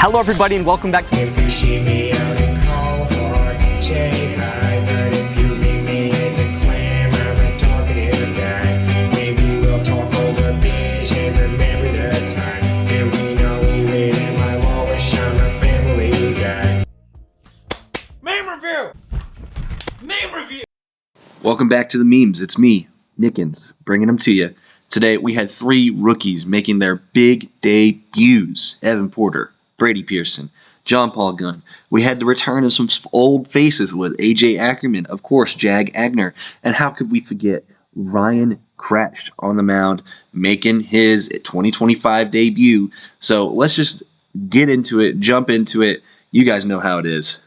Hello, everybody, and welcome back to... If you see me out in Colhart, say hi. But if you meet me in the clam, I'm a talkative guy. Maybe we'll talk over beers and remember the time. And we know we live in my Wallace, I'm a family guy. Meme review! Meme review! Welcome back to the memes. It's me, Nickens, bringing them to you. Today, we had 3 rookies making their big debuts. Evan Porter, Brady Pearson, John Paul Gunn. We had the return of some old faces with A.J. Ackerman, of course, Jag Agner. And how could we forget Ryan Kratch on the mound making his 2025 debut. So let's just get into it, jump into it. You guys know how it is.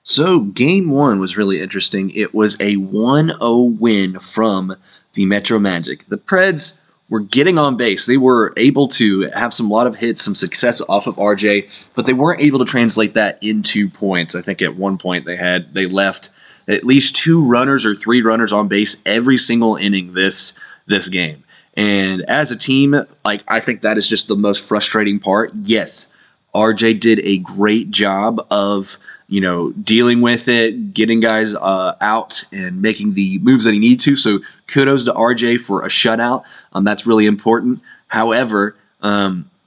So Game 1 was really interesting. It was a 1-0 win from the Metro Magic. The Preds were getting on base. They were able to have lot of hits, some success off of RJ, but they weren't able to translate that into points. I think at one point they left at least 2 runners or 3 runners on base every single inning this game. And as a team, I think that is just the most frustrating part. Yes, RJ did a great job of dealing with it, getting guys out and making the moves that he needed to. So kudos to RJ for a shutout. That's really important. However,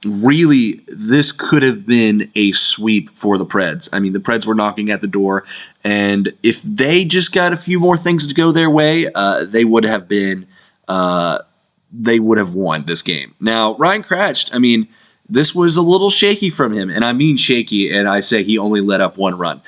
really, this could have been a sweep for the Preds. I mean, the Preds were knocking at the door, and if they just got a few more things to go their way, they would have won this game. Now, Ryan Kratch, this was a little shaky from him, and I mean shaky, and I say he only let up 1 run.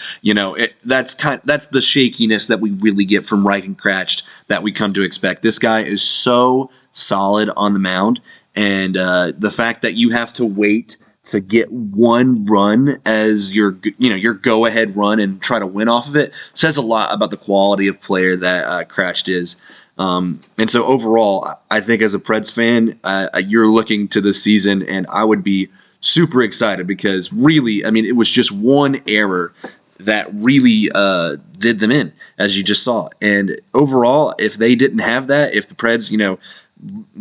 That's the shakiness that we really get from Ryan Kratch that we come to expect. This guy is so solid on the mound, and the fact that you have to wait to get 1 run as your go-ahead run and try to win off of it says a lot about the quality of player that Kratch is. And so overall, I think as a Preds fan, you're looking to this season, and I would be super excited because really, it was just 1 error that really did them in, as you just saw. And overall, if they didn't have that, if the Preds,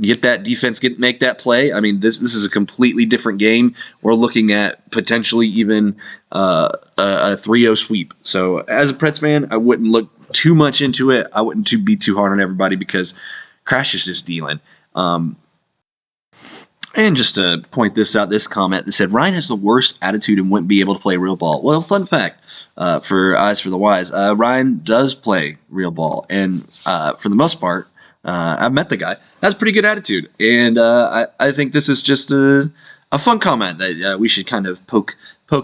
get that defense, make that play, this is a completely different game. We're looking at potentially even a 3-0 sweep. So as a Preds fan, I wouldn't look too much into it. I wouldn't be too hard on everybody because Kratch is just dealing. And just to point this out, this comment that said, Ryan has the worst attitude and wouldn't be able to play real ball. Well, fun fact, for Eyes for the Wise, Ryan does play real ball. And for the most part, I've met the guy. Has a pretty good attitude. And I think this is just a fun comment that we should kind of poke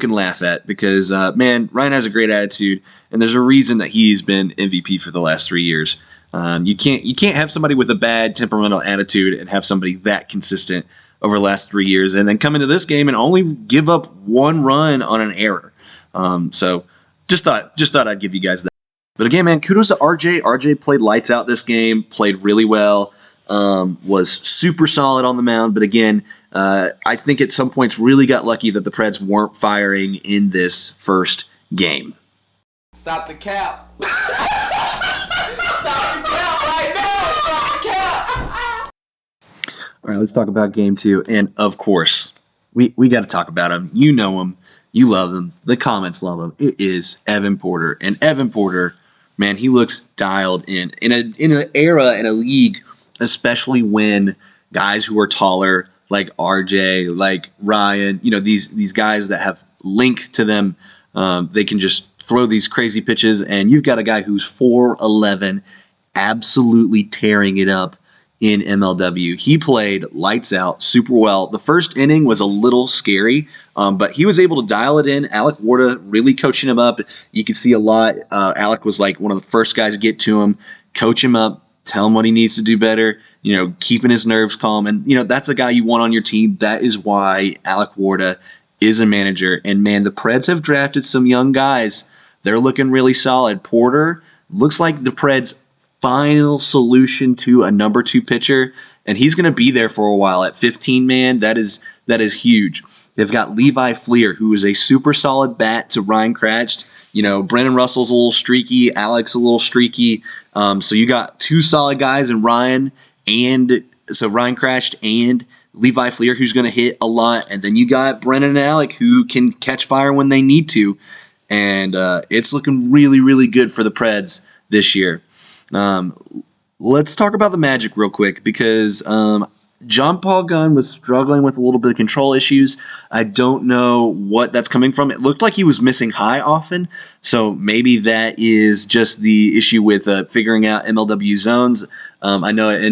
and laugh at because, Ryan has a great attitude, and there's a reason that he's been MVP for the last 3 years. You can't have somebody with a bad temperamental attitude and have somebody that consistent over the last 3 years and then come into this game and only give up 1 run on an error. So just thought I'd give you guys that. But again, man, kudos to RJ. RJ played lights out this game, played really well, was super solid on the mound. But again, I think at some points really got lucky that the Preds weren't firing in this first game. Stop the cap. Stop the cap right now. Stop the cap. All right, let's talk about Game 2. And of course, we got to talk about him. You know him. You love him. The comments love him. It is Evan Porter. And Evan Porter, man, he looks dialed in an era, in a league, especially when guys who are taller, like RJ, like Ryan, these guys that have length to them, they can just throw these crazy pitches, and you've got a guy who's 4'11", absolutely tearing it up in MLW. He played lights out super well. The first inning was a little scary, but he was able to dial it in. Alec Warda really coaching him up. You could see a lot. Alec was like one of the first guys to get to him, coach him up, tell him what he needs to do better, keeping his nerves calm. And, that's a guy you want on your team. That is why Alec Warda is a manager. And, man, the Preds have drafted some young guys. They're looking really solid. Porter looks like the Preds' final solution to a number 2 pitcher, and he's going to be there for a while. At 15, man, that is huge. They've got Levi Fleer, who is a super solid bat to Ryan Kratch. Brennan Russell's a little streaky, Alex a little streaky. So you got 2 solid guys in Ryan Kratch and Levi Fleer, who's going to hit a lot, and then you got Brennan and Alec, who can catch fire when they need to, and it's looking really, really good for the Preds this year. Let's talk about the Magic real quick, because John Paul Gunn was struggling with a little bit of control issues. I don't know what that's coming from. It looked like he was missing high often, so maybe that is just the issue with figuring out MLW zones. I know at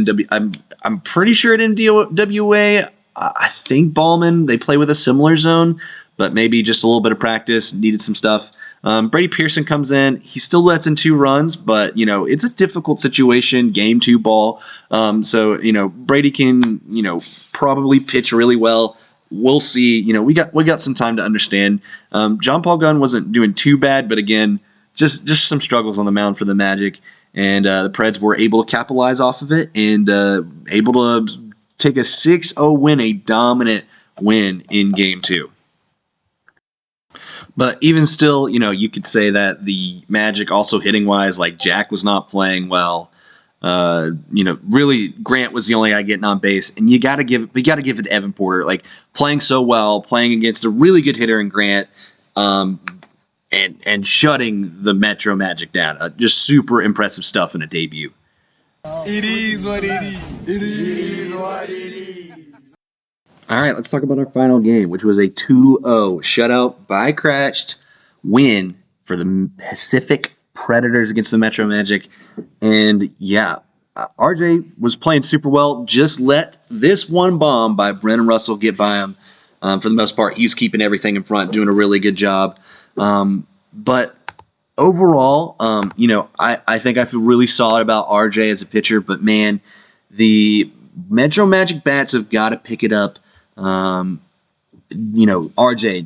I'm pretty sure at NWA, I think Ballman, they play with a similar zone, but maybe just a little bit of practice, needed some stuff. Brady Pearson comes in. He still lets in 2 runs, but, it's a difficult situation, game 2 ball. So, Brady can, probably pitch really well. We'll see. We got some time to understand. John Paul Gunn wasn't doing too bad, but again, just some struggles on the mound for the Magic. And the Preds were able to capitalize off of it and able to take a 6-0 win, a dominant win in game 2. But even still, you could say that the Magic also hitting-wise, like Jack was not playing well. Really Grant was the only guy getting on base, and we got to give it to Evan Porter, like playing so well, playing against a really good hitter in Grant, and shutting the Metro Magic down. Just super impressive stuff in a debut. It is what it is. It is what it is. All right, let's talk about our final game, which was a 2-0 shutout by Cratched win for the Pacific Predators against the Metro Magic. And yeah, RJ was playing super well. Just let this one bomb by Brennan Russell get by him. For the most part, he was keeping everything in front, doing a really good job. But overall, I think I feel really solid about RJ as a pitcher. But man, the Metro Magic bats have got to pick it up. RJ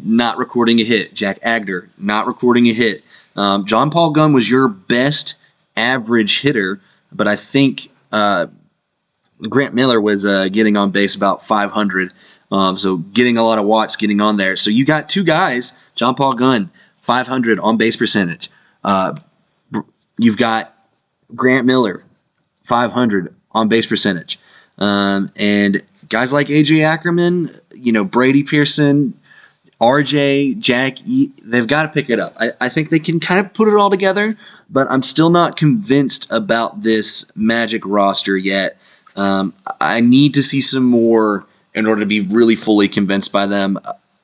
not recording a hit. Jack Agder not recording a hit. John Paul Gunn was your best average hitter, but I think Grant Miller was getting on base about 500. So getting a lot of watts getting on there. So you got 2 guys, John Paul Gunn, 500 on base percentage. You've got Grant Miller, 500 on base percentage. And guys like AJ Ackerman, Brady Pearson, RJ, Jack, they've got to pick it up. I think they can kind of put it all together, but I'm still not convinced about this Magic roster yet. I need to see some more in order to be really fully convinced by them,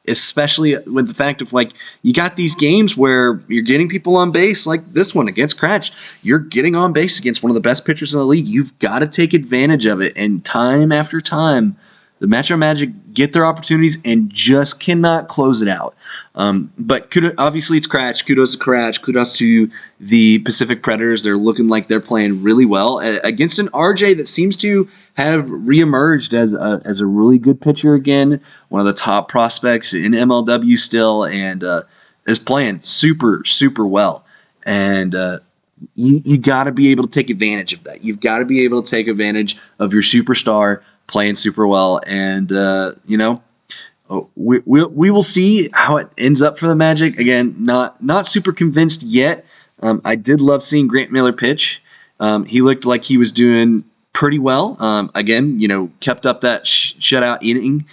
especially with the fact of, you got these games where you're getting people on base, like this one against Cratch. You're getting on base against one of the best pitchers in the league. You've got to take advantage of it. And time after time, the Metro Magic get their opportunities and just cannot close it out. But obviously it's Cratch. Kudos to Cratch. Kudos to the Pacific Predators. They're looking like they're playing really well against an RJ that seems to have reemerged as a really good pitcher again. One of the top prospects in MLW still, and is playing super, super well. And you got to be able to take advantage of that. You've got to be able to take advantage of your superstar playing super well, and we will see how it ends up for the Magic. Again, not super convinced yet. I did love seeing Grant Miller pitch. He looked like he was doing pretty well. Again, kept up that shutout inning.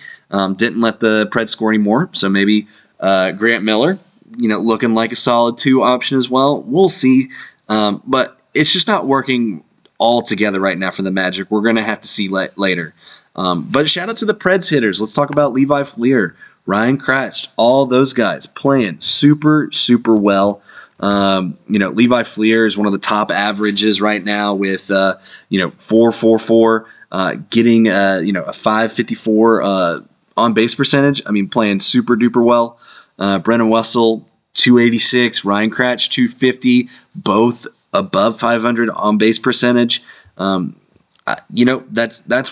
Didn't let the Preds score anymore. So maybe Grant Miller, looking like a solid 2 option as well. We'll see. But it's just not working all together right now for the Magic. We're going to have to see later. But shout out to the Preds hitters. Let's talk about Levi Fleer, Ryan Cratched, all those guys playing super, super well. Levi Fleer is one of the top averages right now with, 4.44, getting, a 5.54 on base percentage. I mean, playing super duper well. Brennan Wessel, 286, Ryan Cratch, 250, both above 500 on base percentage. That's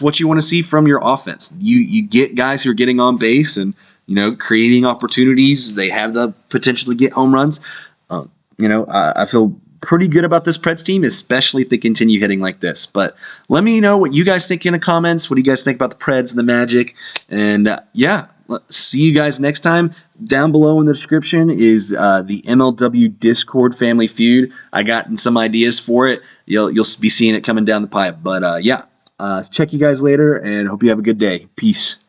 what you want to see from your offense. You get guys who are getting on base and, creating opportunities. They have the potential to get home runs. I feel pretty good about this Preds team, especially if they continue hitting like this. But let me know what you guys think in the comments. What do you guys think about the Preds and the Magic? And see you guys next time. Down below in the description is the MLW Discord Family Feud. I got some ideas for it. You'll be seeing it coming down the pipe. But Check you guys later, and hope you have a good day. Peace.